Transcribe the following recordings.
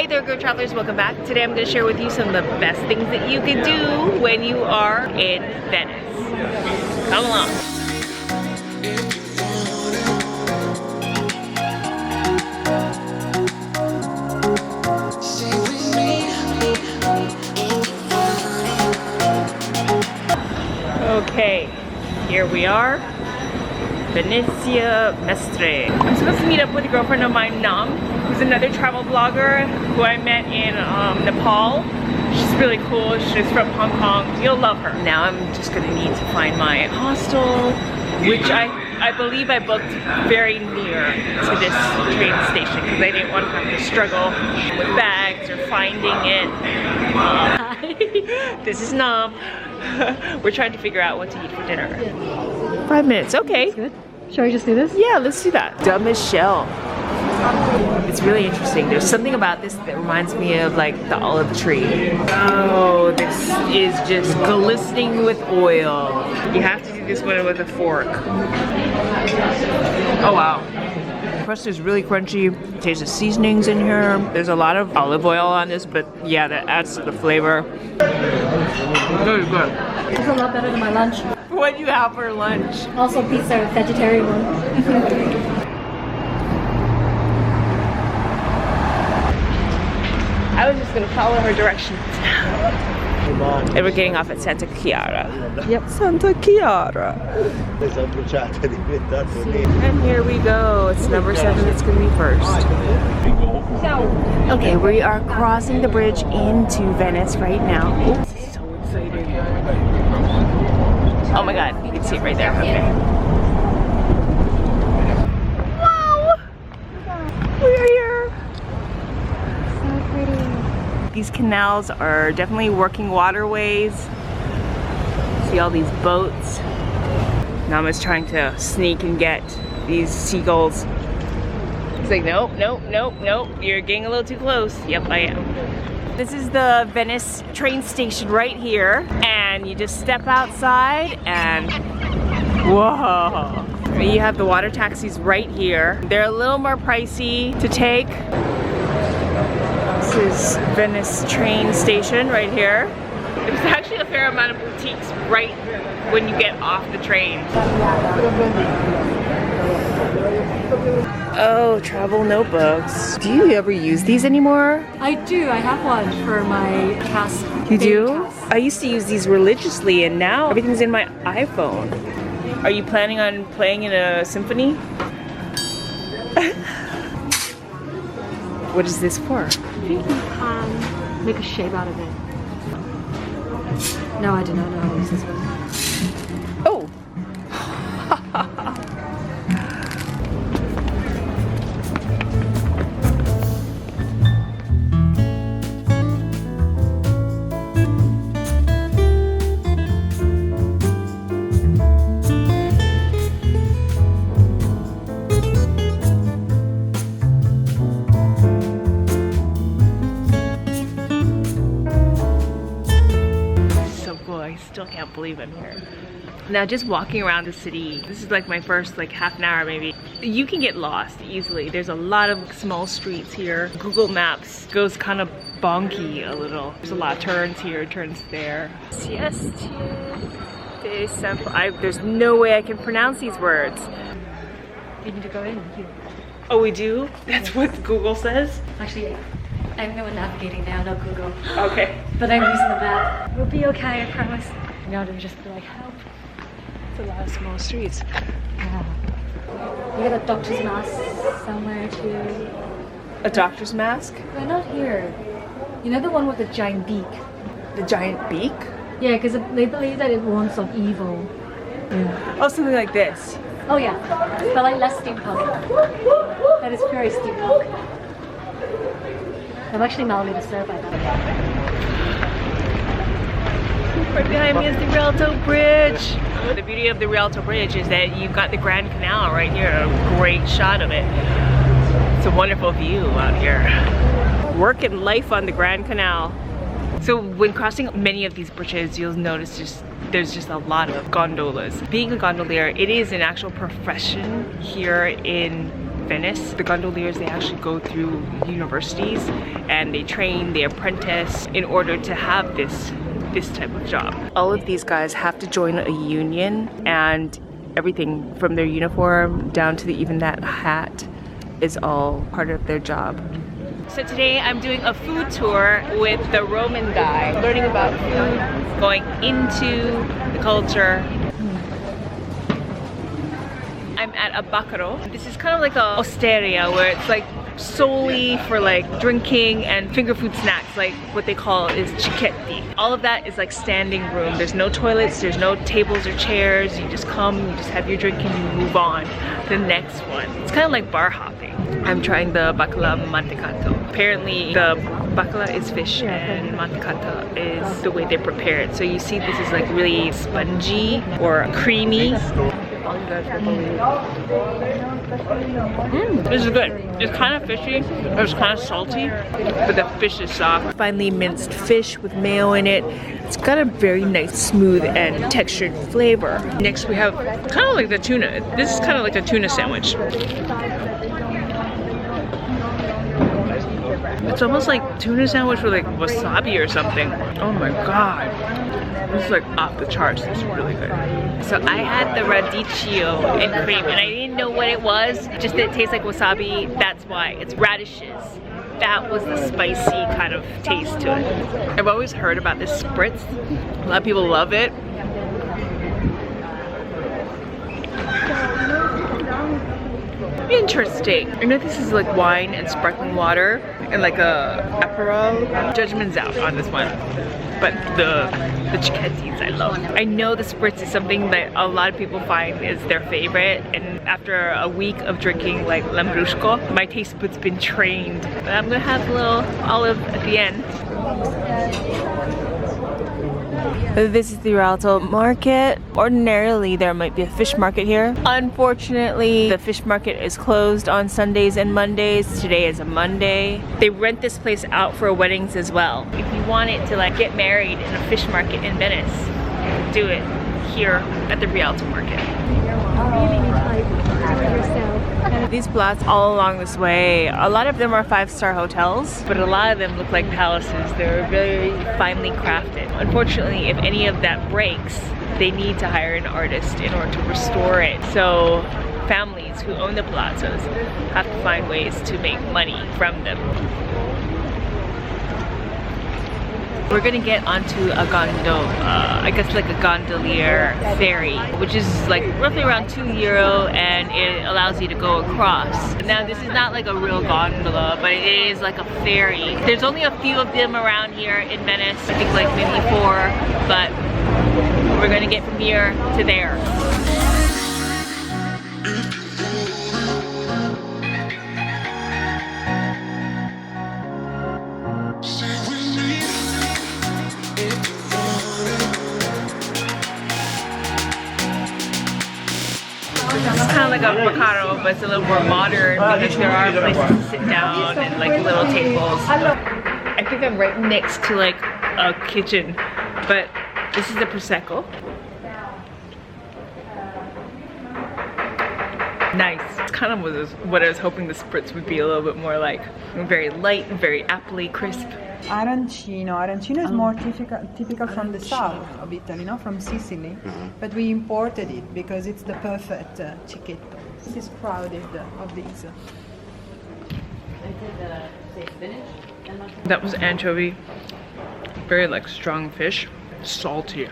Hey there, Go Travelers, welcome back. Today I'm going to share with you some of the best things that you can do when you are in Venice. Come along. Okay, here we are. Venice Mestre. I'm supposed to meet up with a girlfriend of mine, Nam, who's another travel blogger who I met in Nepal. She's really cool. She's from Hong Kong. You'll love her. Now I'm just gonna need to find my hostel, which I believe I booked very near to this train station because I didn't want to have to struggle with bags or finding it. Hi. This is Nam. We're trying to figure out what to eat for dinner. 5 minutes, okay. That's good. Shall we just do this? Yeah, let's do that. De Michele. It's really interesting. There's something about this that reminds me of like the olive tree. Oh, this is just glistening with oil. You have to do this one with a fork. Oh wow. The crust is really crunchy. Taste the seasonings in here. There's a lot of olive oil on this, but yeah, that adds to the flavor. Very good. It's a lot better than my lunch. What do you have for lunch? Also pizza, vegetarian one. I was just gonna follow her directions. And we're getting off at Santa Chiara. Yep. Santa Chiara. And here we go. It's number 7 that's gonna be first. Okay, we are crossing the bridge into Venice right now. Ooh, this is so exciting. Oh my god, you can see it right there. Okay. Wow! We're here. So pretty. These canals are definitely working waterways. See all these boats. Nama's trying to sneak and get these seagulls. It's like, nope, nope, nope, nope. You're getting a little too close. Yep, I am. This is the Venice train station right here. And you just step outside and whoa. You have the water taxis right here. They're a little more pricey to take. This is Venice Train Station right here. There's actually a fair amount of boutiques right when you get off the train. Oh, travel notebooks. Do you ever use these anymore? I do. I have one for my cast. You do? I used to use these religiously and now everything's in my iPhone. Are you planning on playing in a symphony? What is this for? You can make a shape out of it. No, I do not know how to use this one. Oh! I still can't believe I'm here. Now just walking around the city, this is like my first like half an hour maybe. You can get lost easily. There's a lot of small streets here. Google Maps goes kind of bonky a little. There's a lot of turns here, turns there. There's no way I can pronounce these words. You need to go in here. Oh, we do? That's what Google says? Actually, I'm the one navigating now, not Google. Okay. But I'm using the map. We'll be okay, I promise. Now they'll just be like, help. It's a lot of small streets. Yeah. You got a doctor's mask somewhere too. A doctor's mask? They're not here. You know the one with the giant beak? The giant beak? Yeah, because they believe that it warns of evil. Yeah. Oh, something like this. Oh yeah, but like less steampunk. That is very steampunk. I'm actually mildly disturbed by that. Right behind me is the Rialto Bridge. The beauty of the Rialto Bridge is that you've got the Grand Canal right here, a great shot of it. It's a wonderful view out here. Work and life on the Grand Canal. So when crossing many of these bridges, you'll notice there's just a lot of gondolas. Being a gondolier, it is an actual profession here in Venice. The gondoliers, they actually go through universities and they train, they apprentice in order to have this type of job. All of these guys have to join a union, and everything from their uniform down to even that hat is all part of their job. So today I'm doing a food tour with the Roman guy, learning about food, going into the culture. I'm at a Bacari. This is kind of like a osteria where it's like solely for like drinking and finger food snacks, like what they call is Ciccheti. All of that is like standing room. There's no toilets, there's no tables or chairs. You just come, you just have your drink and you move on to the next one. It's kind of like bar hopping. I'm trying the bacala mantecato. Apparently the bacala is fish and mantecato is the way they prepare it. So you see this is like really spongy or creamy. This is good. It's kind of fishy, it's kind of salty, but the fish is soft. Finely minced fish with mayo in it. It's got a very nice, smooth and textured flavor. Next we have kind of like the tuna. This is kind of like a tuna sandwich. It's almost like tuna sandwich with like wasabi or something. Oh my god. This is like off the charts. It's really good. So I had the radicchio and cream and I didn't know what it was. Just that it tastes like wasabi. That's why. It's radishes. That was the spicy kind of taste to it. I've always heard about this spritz. A lot of people love it. Interesting. I know this is like wine and sparkling water and like a aperol. Judgment's out on this one. But the Cicchetis I love. I know the spritz is something that a lot of people find is their favorite, and after a week of drinking like lambrusco, my taste bud's been trained. But I'm gonna have a little olive at the end. This is the Rialto Market. Ordinarily there might be a fish market here. Unfortunately, the fish market is closed on Sundays and Mondays. Today is a Monday. They rent this place out for weddings as well. If you wanted to like get married in a fish market in Venice, do it here at the Rialto Market. These plots all along this way, a lot of them are 5-star hotels, but a lot of them look like palaces. They're very finely crafted. Unfortunately, if any of that breaks, they need to hire an artist in order to restore it. So families who own the palazzos have to find ways to make money from them. We're gonna get onto a gondola, I guess like a gondolier ferry, which is like roughly around €2 and it allows you to go across. Now this is not like a real gondola, but it is like a ferry. There's only a few of them around here in Venice, I think like maybe 4, but we're gonna get from here to there. It's kind of like a Bacari, but it's a little more modern because there are places to sit down and like little tables. I think I'm right next to like a kitchen, but this is the Prosecco. Nice. It's kind of what I was hoping the spritz would be, a little bit more like very light and very appley, crisp. Arancino. Arancino is more typical from the south of Italy, no? From Sicily. But we imported it because it's the perfect Cicchetti. This is crowded of these. That was anchovy. Very like strong fish. Salty.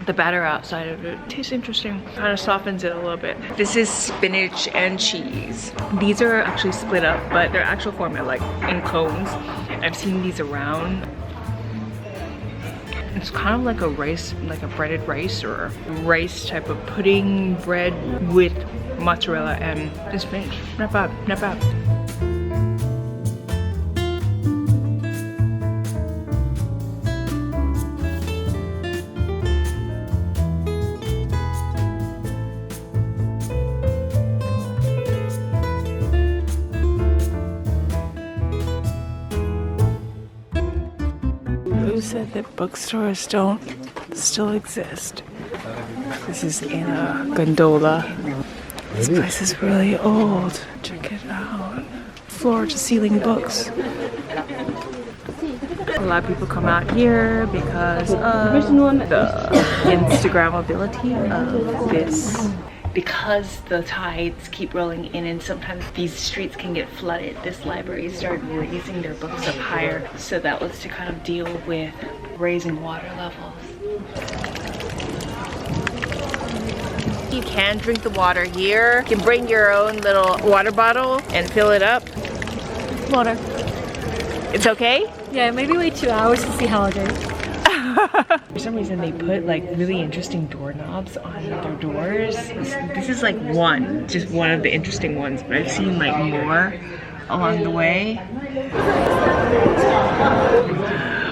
The batter outside of it tastes interesting. Kind of softens it a little bit. This is spinach and cheese. These are actually split up, but their actual form are like in cones. I've seen these around. It's kind of like a rice, like a breaded rice or rice type of pudding bread with mozzarella and spinach. Not bad, not bad. Who said that bookstores don't still exist? This is in a gondola. This place is really old. Check it out. Floor to ceiling books. A lot of people come out here because of the Instagrammability of this. Because the tides keep rolling in and sometimes these streets can get flooded, this library started raising their books up higher. So that was to kind of deal with raising water levels. You can drink the water here. You can bring your own little water bottle and fill it up. Water. It's okay? Yeah, maybe wait 2 hours to see how it is. For some reason they put like really interesting doorknobs on their doors. This is like one, just one of the interesting ones, but I've seen like more along the way.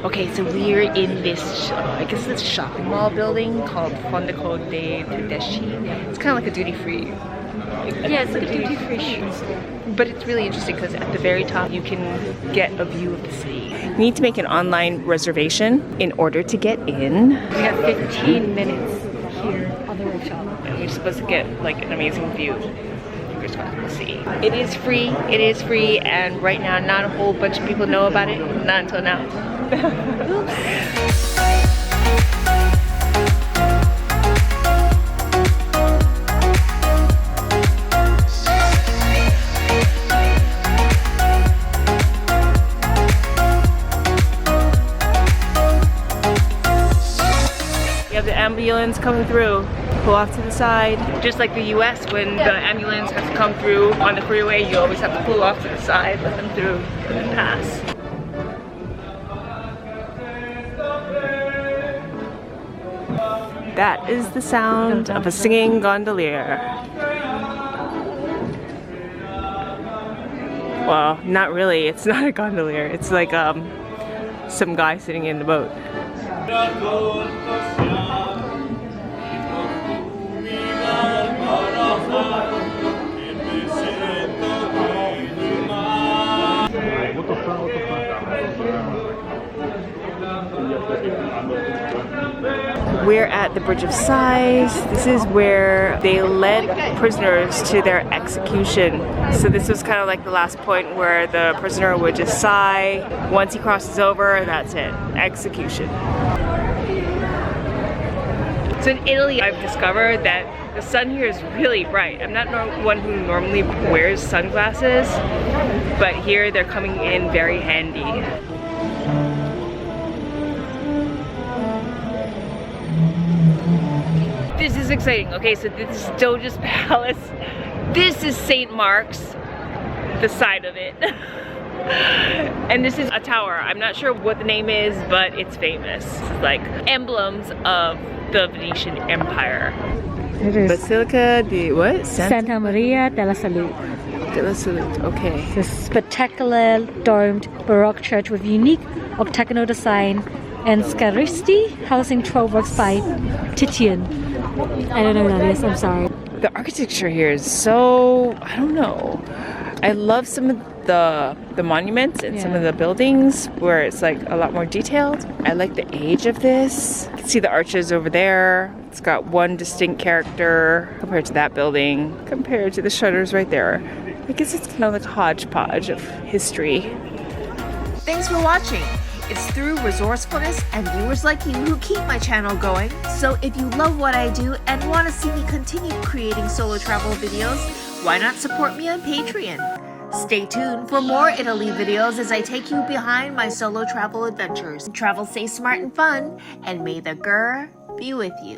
Okay, so we're in this, I guess it's a shopping mall building called Fondeco Dei Tedeschi. It's kind of like a duty-free. Yeah, it's like a duty-free shoe. But it's really interesting because at the very top you can get a view of the city. You need to make an online reservation in order to get in. We have 15 minutes here on the rooftop. And we're supposed to get like an amazing view. Fingers crossed, we'll see. It is free, and right now not a whole bunch of people know about it. Not until now. Ambulance coming through. Pull off to the side. Just like the US, when the ambulance has to come through on the freeway, you always have to pull off to the side, let them through, let them pass. That is the sound of a singing gondolier. Well, not really. It's not a gondolier. It's like some guy sitting in the boat. We're at the Bridge of Sighs. This is where they led prisoners to their execution. So this was kind of like the last point where the prisoner would just sigh. Once he crosses over, that's it. Execution. So in Italy, I've discovered that the sun here is really bright. I'm not one who normally wears sunglasses, but here they're coming in very handy. This is exciting. Okay, so this is Doge's Palace. This is St. Mark's, the side of it. And this is a tower. I'm not sure what the name is, but it's famous. It's like emblems of the Venetian Empire. It is Basilica di what? Santa Maria della Salute. Della Salute, okay. It's a spectacular domed Baroque church with unique octagonal design and scaristy housing 12 works by Titian. I don't know what that is, I'm sorry. The architecture here is so, I don't know. I love some of the monuments and some of the buildings where it's like a lot more detailed. I like the age of this. You can see the arches over there. It's got one distinct character compared to that building, compared to the shutters right there. I guess it's kind of like a hodgepodge of history. Thanks for watching. It's through resourcefulness and viewers like you who keep my channel going. So if you love what I do and want to see me continue creating solo travel videos, why not support me on Patreon? Stay tuned for more Italy videos as I take you behind my solo travel adventures. Travel safe, smart, and fun, and may the grr be with you.